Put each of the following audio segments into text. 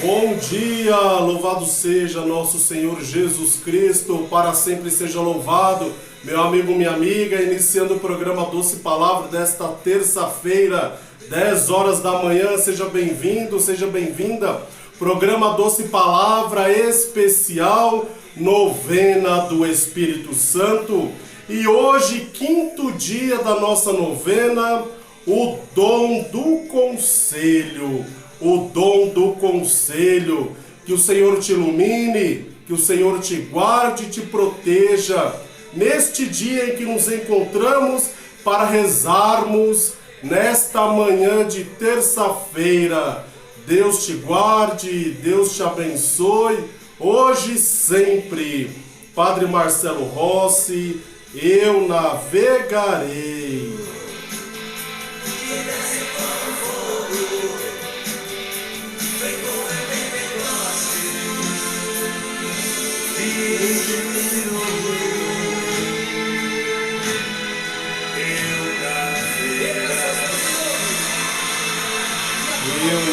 Bom dia, louvado seja nosso Senhor Jesus Cristo, para sempre seja louvado. Meu amigo, minha amiga, iniciando o programa Doce Palavra desta terça-feira, 10 horas da manhã, seja bem-vindo, seja bem-vinda. Programa Doce Palavra especial, novena do Espírito Santo. E hoje, quinto dia da nossa novena, o dom do conselho. O dom do conselho. Que o Senhor te ilumine, que o Senhor te guarde e te proteja neste dia em que nos encontramos para rezarmos nesta manhã de terça-feira. Deus te guarde, Deus te abençoe, hoje e sempre. Padre Marcelo Rossi, eu navegarei.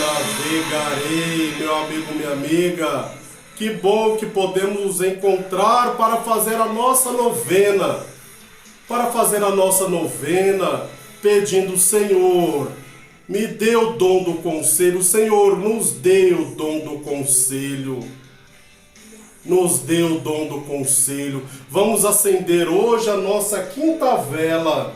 Navegarei, meu amigo, minha amiga. Que bom que podemos nos encontrar para fazer a nossa novena. Para fazer a nossa novena, pedindo: Senhor, me dê o dom do conselho. Senhor, nos dê o dom do conselho. Nos dê o dom do conselho. Vamos acender hoje a nossa quinta vela.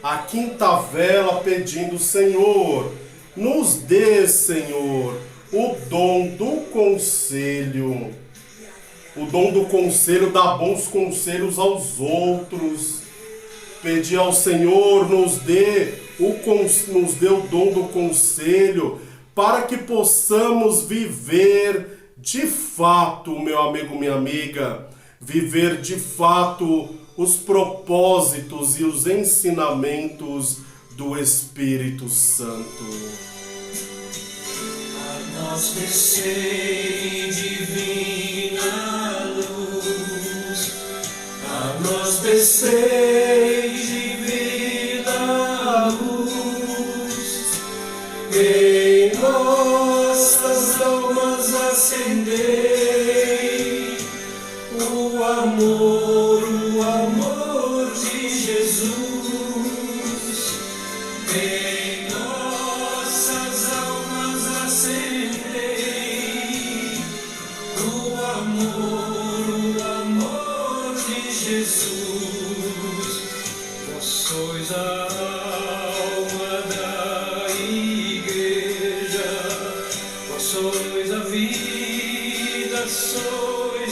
A quinta vela pedindo: Senhor, nos dê, Senhor, o dom do conselho. O dom do conselho, dá bons conselhos aos outros. Pedir ao Senhor, nos dê o dom do conselho, para que possamos viver de fato, meu amigo, minha amiga, viver de fato os propósitos e os ensinamentos do Espírito Santo. A nós descei divina luz, a nós descei divina luz, em nossas almas acendei o amor de Jesus. Em nossas almas acendei o amor de Jesus. Vós sois a alma da igreja, vós sois a vida, sois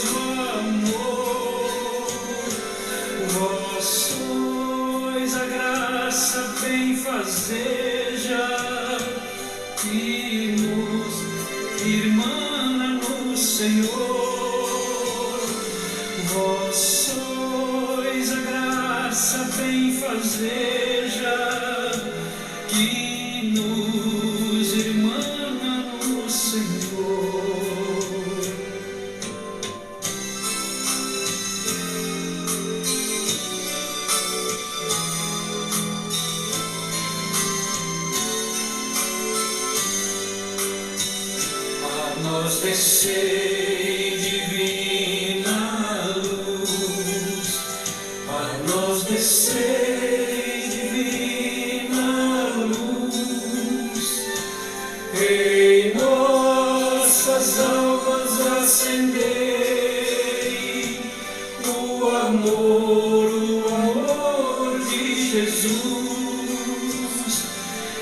deseja que nos irmana no Senhor. Vós sois a graça benfazeja que nos irmana no Senhor. Nós descei divina luz, a nós descei divina luz, em nossas almas acendei o amor de Jesus,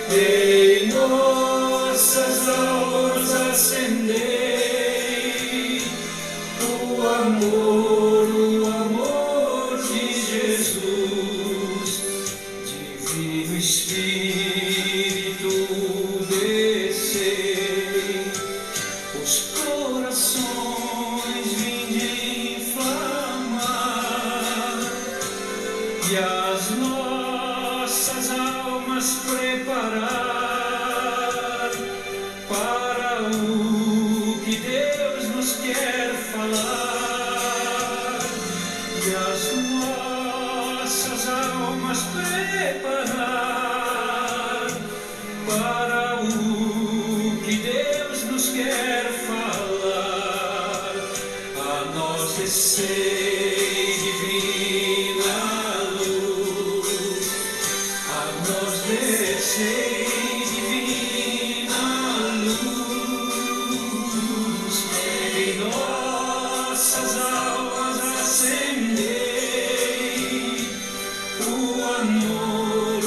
em nossas almas acendei o amor de Jesus. Divino Espírito, descei, os corações vinde inflamar e as nossas almas preparar para o que Deus nos quer falar, e as nossas almas preparar para o que Deus nos quer falar. A nós descei divina luz, a nós descei divina luz, em nossas almas acendei o amor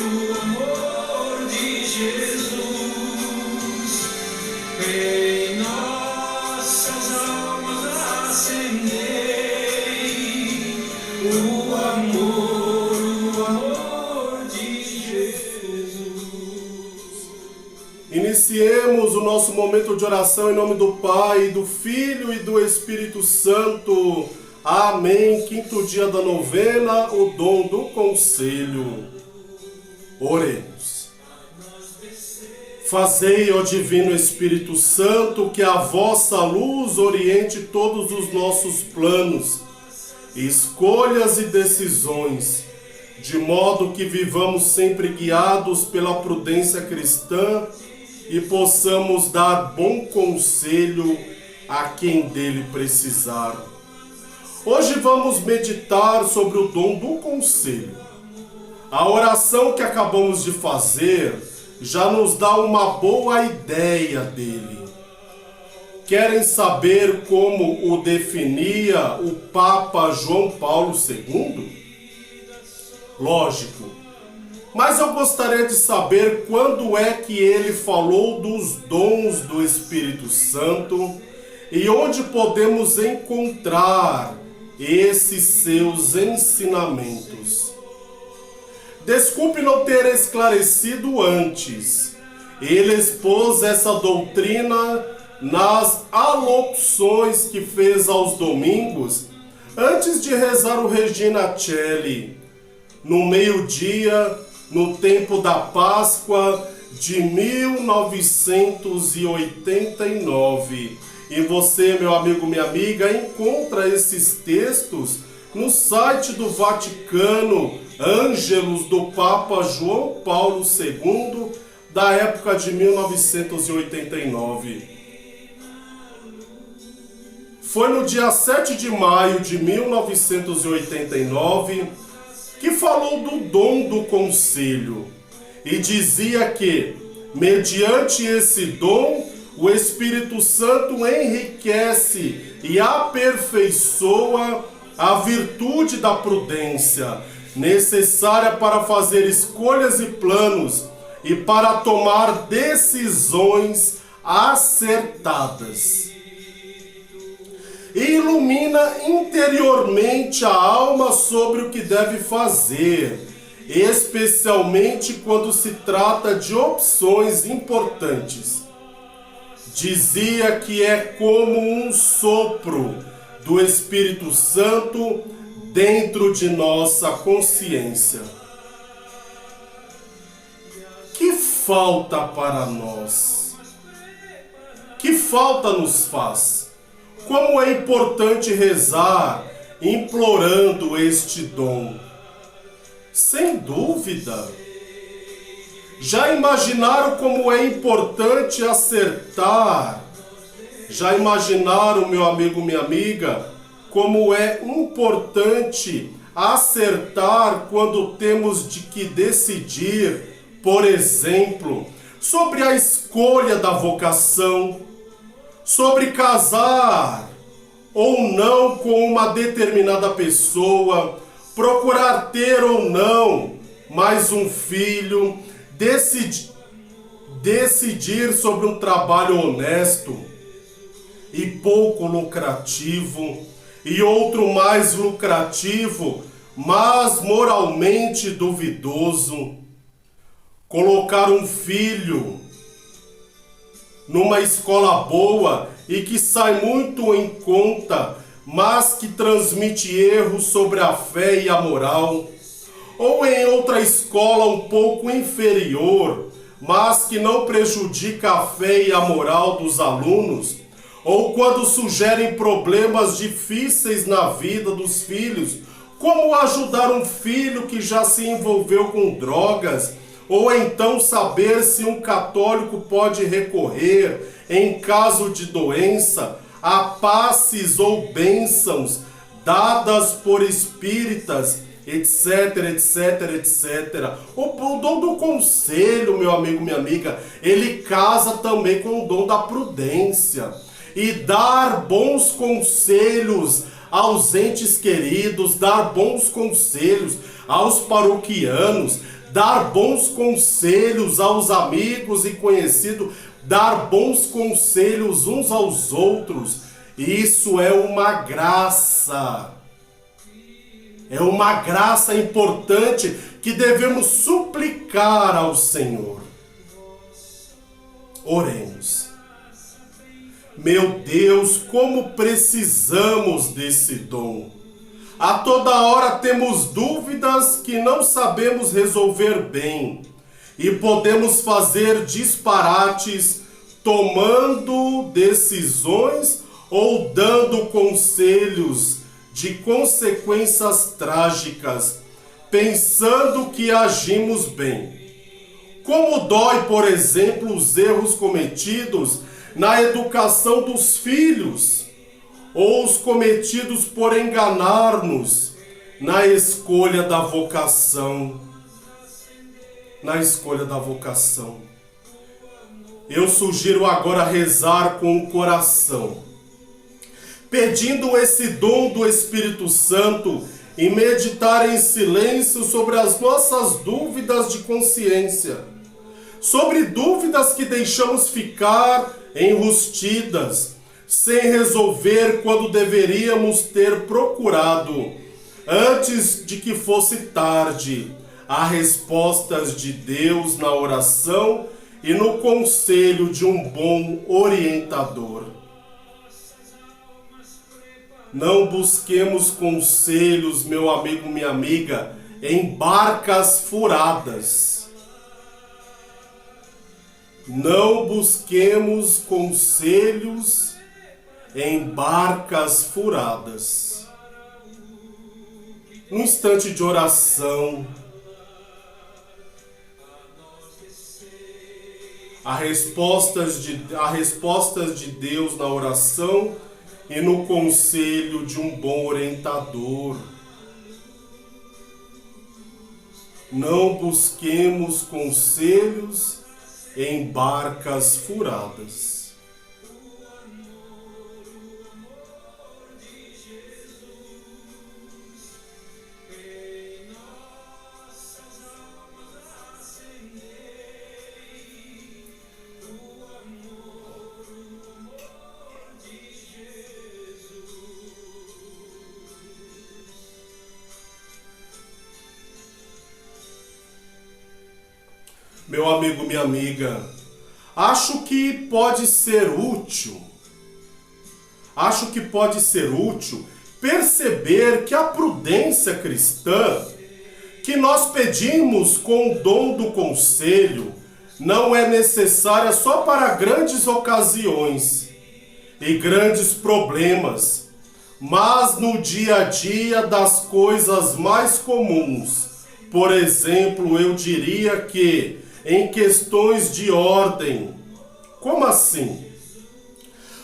de Jesus, em nossas almas acendei o amor de Jesus. Iniciemos o nosso momento de oração em nome do Pai, do Filho e do Espírito Santo. Amém. Quinto dia da novena, o dom do conselho. Oremos. Fazei, ó Divino Espírito Santo, que a vossa luz oriente todos os nossos planos, escolhas e decisões, de modo que vivamos sempre guiados pela prudência cristã e possamos dar bom conselho a quem dele precisar. Hoje vamos meditar sobre o dom do conselho. A oração que acabamos de fazer já nos dá uma boa ideia dele. Querem saber como o definia o Papa João Paulo II? Lógico. Mas eu gostaria de saber quando é que ele falou dos dons do Espírito Santo e onde podemos encontrar esses seus ensinamentos. Desculpe não ter esclarecido antes. Ele expôs essa doutrina nas alocuções que fez aos domingos, antes de rezar o Regina Coeli, no meio-dia, no tempo da Páscoa de 1989. E você, meu amigo, minha amiga, encontra esses textos no site do Vaticano, Ângelus do Papa João Paulo II, da época de 1989. Foi no dia 7 de maio de 1989 que falou do dom do conselho e dizia que, mediante esse dom, o Espírito Santo enriquece e aperfeiçoa a virtude da prudência, necessária para fazer escolhas e planos e para tomar decisões acertadas. E ilumina interiormente a alma sobre o que deve fazer especialmente quando se trata de opções importantes. Dizia que é como um sopro do Espírito Santo dentro de nossa consciência. Que falta para nós? Que falta nos faz? Como é importante rezar implorando este dom? Sem dúvida. Já imaginaram como é importante acertar? Já imaginaram, meu amigo, minha amiga, como é importante acertar quando temos de que decidir, por exemplo, sobre a escolha da vocação, sobre casar ou não com uma determinada pessoa, procurar ter ou não mais um filho, decidir sobre um trabalho honesto e pouco lucrativo e outro mais lucrativo, mas moralmente duvidoso. Colocar um filho numa escola boa e que sai muito em conta, mas que transmite erros sobre a fé e a moral. Ou em outra escola um pouco inferior, mas que não prejudica a fé e a moral dos alunos, ou quando sugerem problemas difíceis na vida dos filhos, como ajudar um filho que já se envolveu com drogas, ou então saber se um católico pode recorrer, em caso de doença, a passes ou bênçãos dadas por espíritas, etc, etc, etc. O dom do conselho, meu amigo, minha amiga, ele casa também com o dom da prudência. E dar bons conselhos aos entes queridos, dar bons conselhos aos paroquianos, dar bons conselhos aos amigos e conhecidos, dar bons conselhos uns aos outros. Isso é uma graça. É uma graça importante que devemos suplicar ao Senhor. Oremos. Meu Deus, como precisamos desse dom. A toda hora temos dúvidas que não sabemos resolver bem e podemos fazer disparates tomando decisões ou dando conselhos de consequências trágicas, pensando que agimos bem. Como dói, por exemplo, os erros cometidos na educação dos filhos, ou os cometidos por enganar-nos na escolha da vocação. Na escolha da vocação. Eu sugiro agora rezar com o coração, pedindo esse dom do Espírito Santo e meditar em silêncio sobre as nossas dúvidas de consciência, sobre dúvidas que deixamos ficar enrustidas, sem resolver quando deveríamos ter procurado, antes de que fosse tarde, as respostas de Deus na oração e no conselho de um bom orientador. Não busquemos conselhos, meu amigo, minha amiga, em barcas furadas. Não busquemos conselhos em barcas furadas. Num instante de oração, as respostas de Deus na oração e no conselho de um bom orientador. Não busquemos conselhos em barcas furadas. Meu amigo, minha amiga, acho que pode ser útil. Acho que pode ser útil perceber que a prudência cristã, que nós pedimos com o dom do conselho, não é necessária só para grandes ocasiões e grandes problemas, mas no dia a dia das coisas mais comuns. Por exemplo, eu diria que em questões de ordem. Como assim?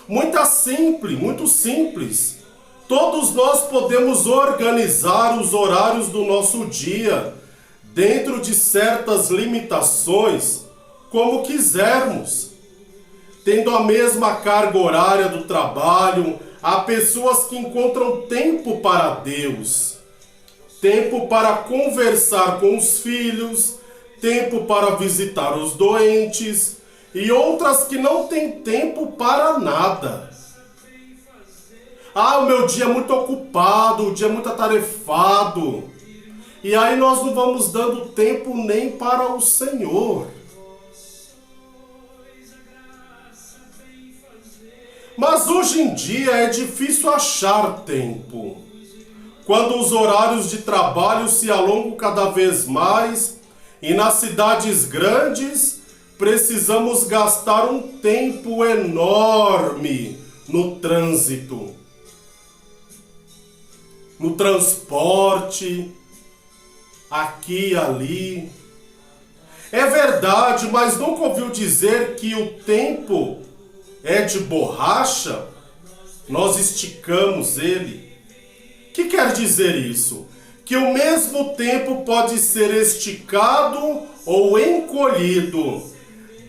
Muito simples. Todos nós podemos organizar os horários do nosso dia dentro de certas limitações, como quisermos. Tendo a mesma carga horária do trabalho, há pessoas que encontram tempo para Deus, tempo para conversar com os filhos, tempo para visitar os doentes, e outras que não têm tempo para nada. O meu dia é muito ocupado, o dia é muito atarefado. E aí nós não vamos dando tempo nem para o Senhor. Mas hoje em dia é difícil achar tempo. Quando os horários de trabalho se alongam cada vez mais, e nas cidades grandes precisamos gastar um tempo enorme no trânsito, no transporte, aqui e ali. É verdade, mas nunca ouviu dizer que o tempo é de borracha? Nós esticamos ele. O que quer dizer isso? Que o mesmo tempo pode ser esticado ou encolhido,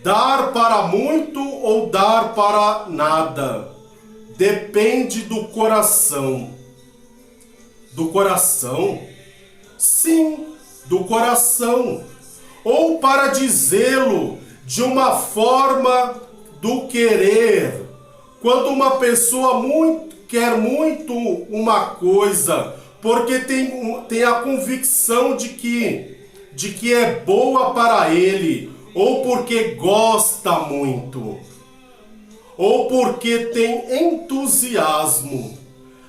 dar para muito ou dar para nada. Depende do coração. Do coração? Sim, do coração. Ou para dizê-lo de uma forma do querer. Quando uma pessoa quer muito uma coisa, porque tem a convicção de que é boa para ele, ou porque gosta muito, ou porque tem entusiasmo,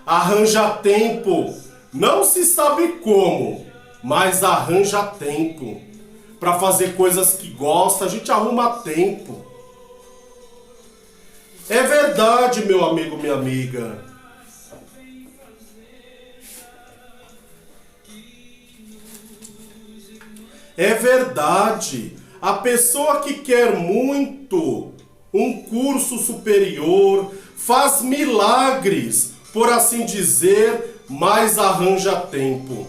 arranja tempo, não se sabe como, mas arranja tempo para fazer coisas que gosta, a gente arruma tempo. É verdade, meu amigo, minha amiga. É verdade. A pessoa que quer muito um curso superior, faz milagres, por assim dizer, mas arranja tempo.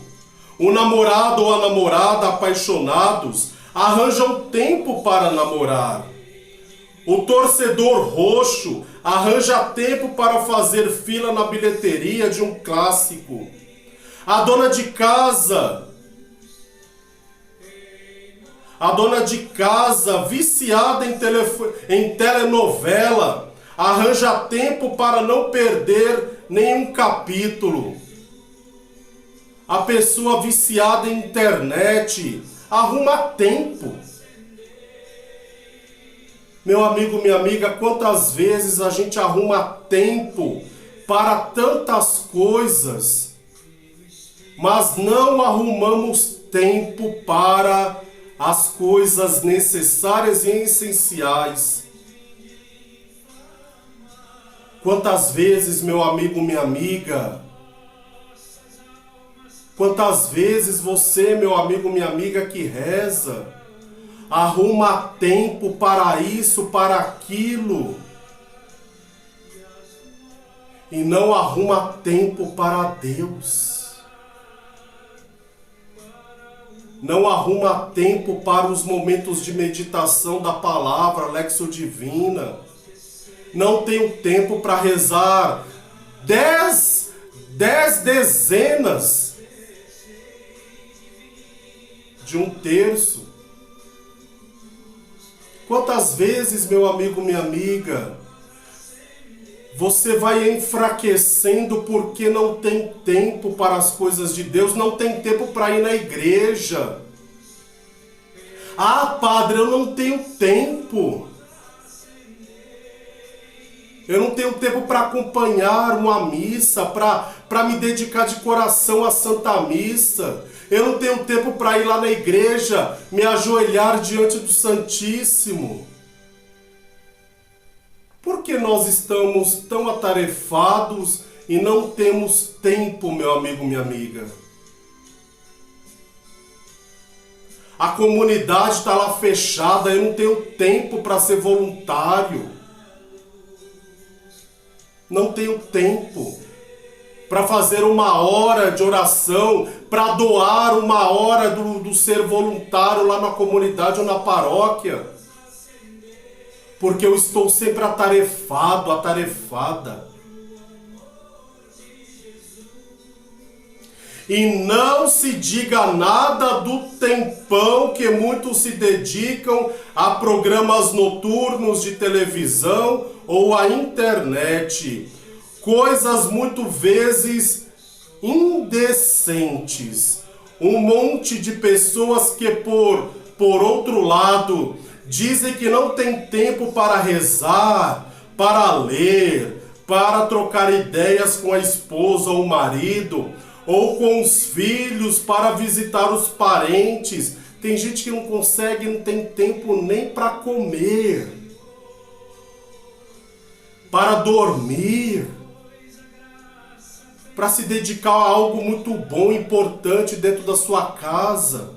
O namorado ou a namorada apaixonados arranjam tempo para namorar. O torcedor roxo arranja tempo para fazer fila na bilheteria de um clássico. A dona de casa viciada em telenovela, arranja tempo para não perder nenhum capítulo. A pessoa viciada em internet arruma tempo. Meu amigo, minha amiga, quantas vezes a gente arruma tempo para tantas coisas, mas não arrumamos tempo para as coisas necessárias e essenciais. Quantas vezes, meu amigo, minha amiga, quantas vezes você, meu amigo, minha amiga que reza, arruma tempo para isso, para aquilo, e não arruma tempo para Deus. Não arruma tempo para os momentos de meditação da palavra, Lexio Divina. Não tenho tempo para rezar 10 dezenas de um terço. Quantas vezes, meu amigo, minha amiga, você vai enfraquecendo porque não tem tempo para as coisas de Deus, não tem tempo para ir na igreja. Ah, padre, eu não tenho tempo. Eu não tenho tempo para acompanhar uma missa, para me dedicar de coração à Santa Missa. Eu não tenho tempo para ir lá na igreja, me ajoelhar diante do Santíssimo. Por que nós estamos tão atarefados e não temos tempo, meu amigo, minha amiga? A comunidade está lá fechada, eu não tenho tempo para ser voluntário. Não tenho tempo para fazer uma hora de oração, para doar uma hora do ser voluntário lá na comunidade ou na paróquia. Porque eu estou sempre atarefado, atarefada. E não se diga nada do tempão que muitos se dedicam a programas noturnos de televisão ou à internet. Coisas muito vezes indecentes. Um monte de pessoas que por outro lado dizem que não tem tempo para rezar, para ler, para trocar ideias com a esposa ou o marido, ou com os filhos, para visitar os parentes. Tem gente que não consegue, não tem tempo nem para comer, para dormir, para se dedicar a algo muito bom, importante dentro da sua casa.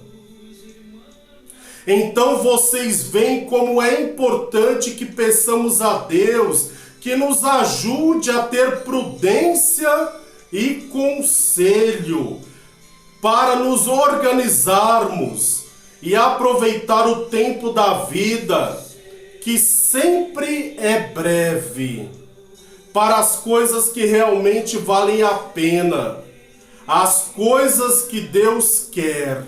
Então vocês veem como é importante que peçamos a Deus que nos ajude a ter prudência e conselho para nos organizarmos e aproveitar o tempo da vida, que sempre é breve, para as coisas que realmente valem a pena, as coisas que Deus quer.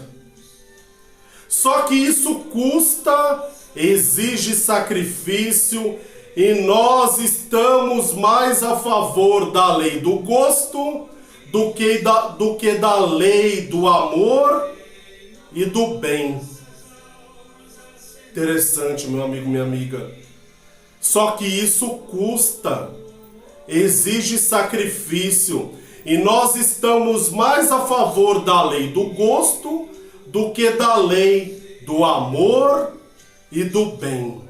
Só que isso custa, exige sacrifício, e nós estamos mais a favor da lei do gosto do que da lei do amor e do bem. Interessante, meu amigo, minha amiga. Só que isso custa, exige sacrifício, e nós estamos mais a favor da lei do gosto do que da lei do amor e do bem.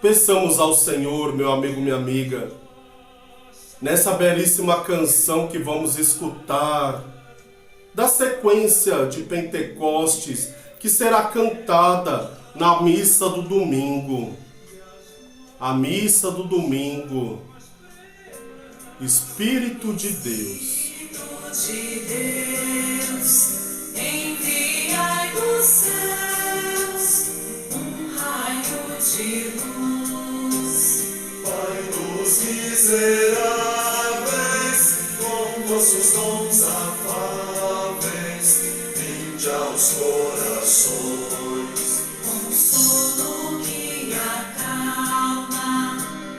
Peçamos ao Senhor, meu amigo, minha amiga, nessa belíssima canção que vamos escutar, da sequência de Pentecostes, que será cantada na missa do domingo. A missa do domingo. Espírito de Deus. De Deus, enviai dos céus um raio de luz. Pai dos miseráveis, com vossos dons afáveis, vinde aos corações. Consolo que acalma,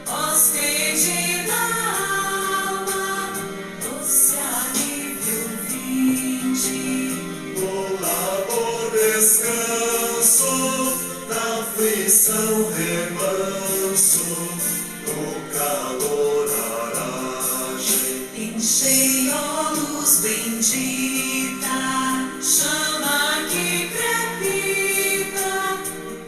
hóspede da alma, doce alívio vinde. No labor descanso, na aflição remanso, no calor aragem. Enchei, ó luz bendita, chama que crepita,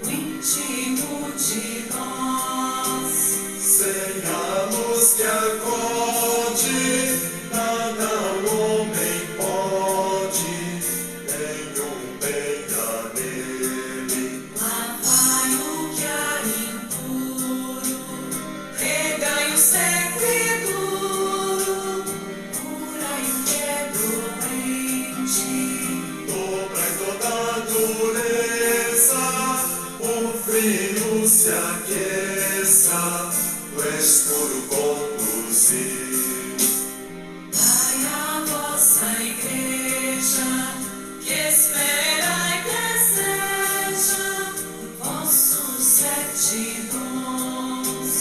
o íntimo de nós. Sem a luz que acode, nada o homem pode, nenhum bem há nele. Lavai o que há impuro, regai o seco e duro, curai o que é doente. Dobrai toda a dureza, o frio se aqueça, o escuro conduzir. Dai a vossa igreja, que espera e deseja vossos 7 dons.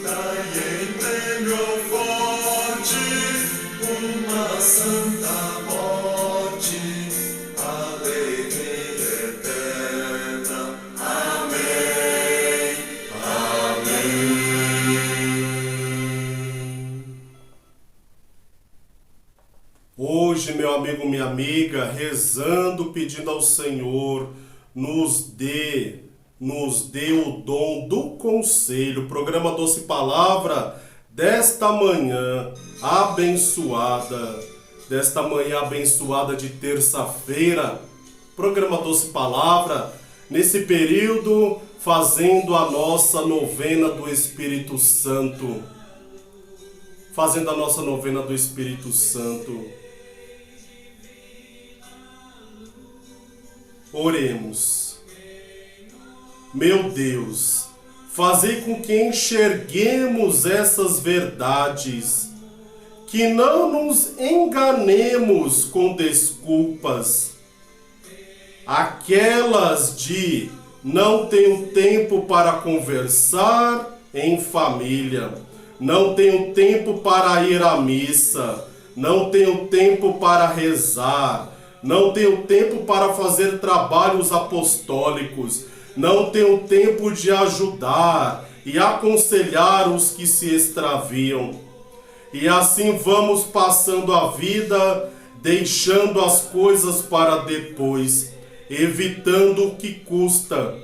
Dai em prêmio forte uma santa morte, meu amigo, minha amiga, rezando, pedindo ao Senhor, nos dê o dom do conselho. Programa Doce Palavra desta manhã abençoada de terça-feira. Programa Doce Palavra, nesse período, fazendo a nossa novena do Espírito Santo. Oremos. Meu Deus, fazei com que enxerguemos essas verdades, que não nos enganemos com desculpas, aquelas de não tenho tempo para conversar em família, não tenho tempo para ir à missa, não tenho tempo para rezar, não tenho tempo para fazer trabalhos apostólicos, não tenho tempo de ajudar e aconselhar os que se extraviam. E assim vamos passando a vida, deixando as coisas para depois, evitando o que custa.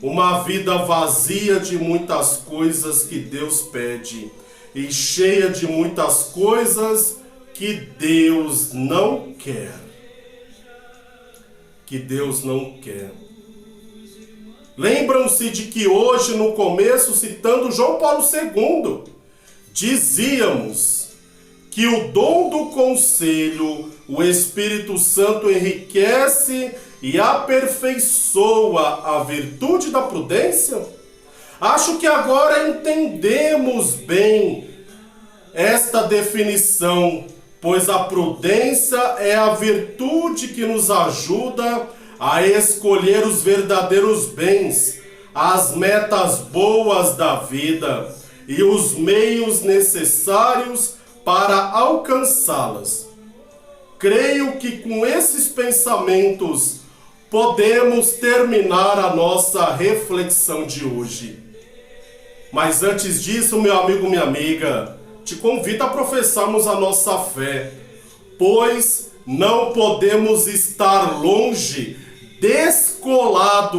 Uma vida vazia de muitas coisas que Deus pede e cheia de muitas coisas que Deus não quer. Lembram-se de que hoje, no começo, citando João Paulo II, dizíamos que o dom do conselho, o Espírito Santo enriquece e aperfeiçoa a virtude da prudência? Acho que agora entendemos bem esta definição, pois a prudência é a virtude que nos ajuda a escolher os verdadeiros bens, as metas boas da vida e os meios necessários para alcançá-las. Creio que com esses pensamentos podemos terminar a nossa reflexão de hoje. Mas antes disso, meu amigo, minha amiga, te convido a professarmos a nossa fé, pois não podemos estar longe, descolados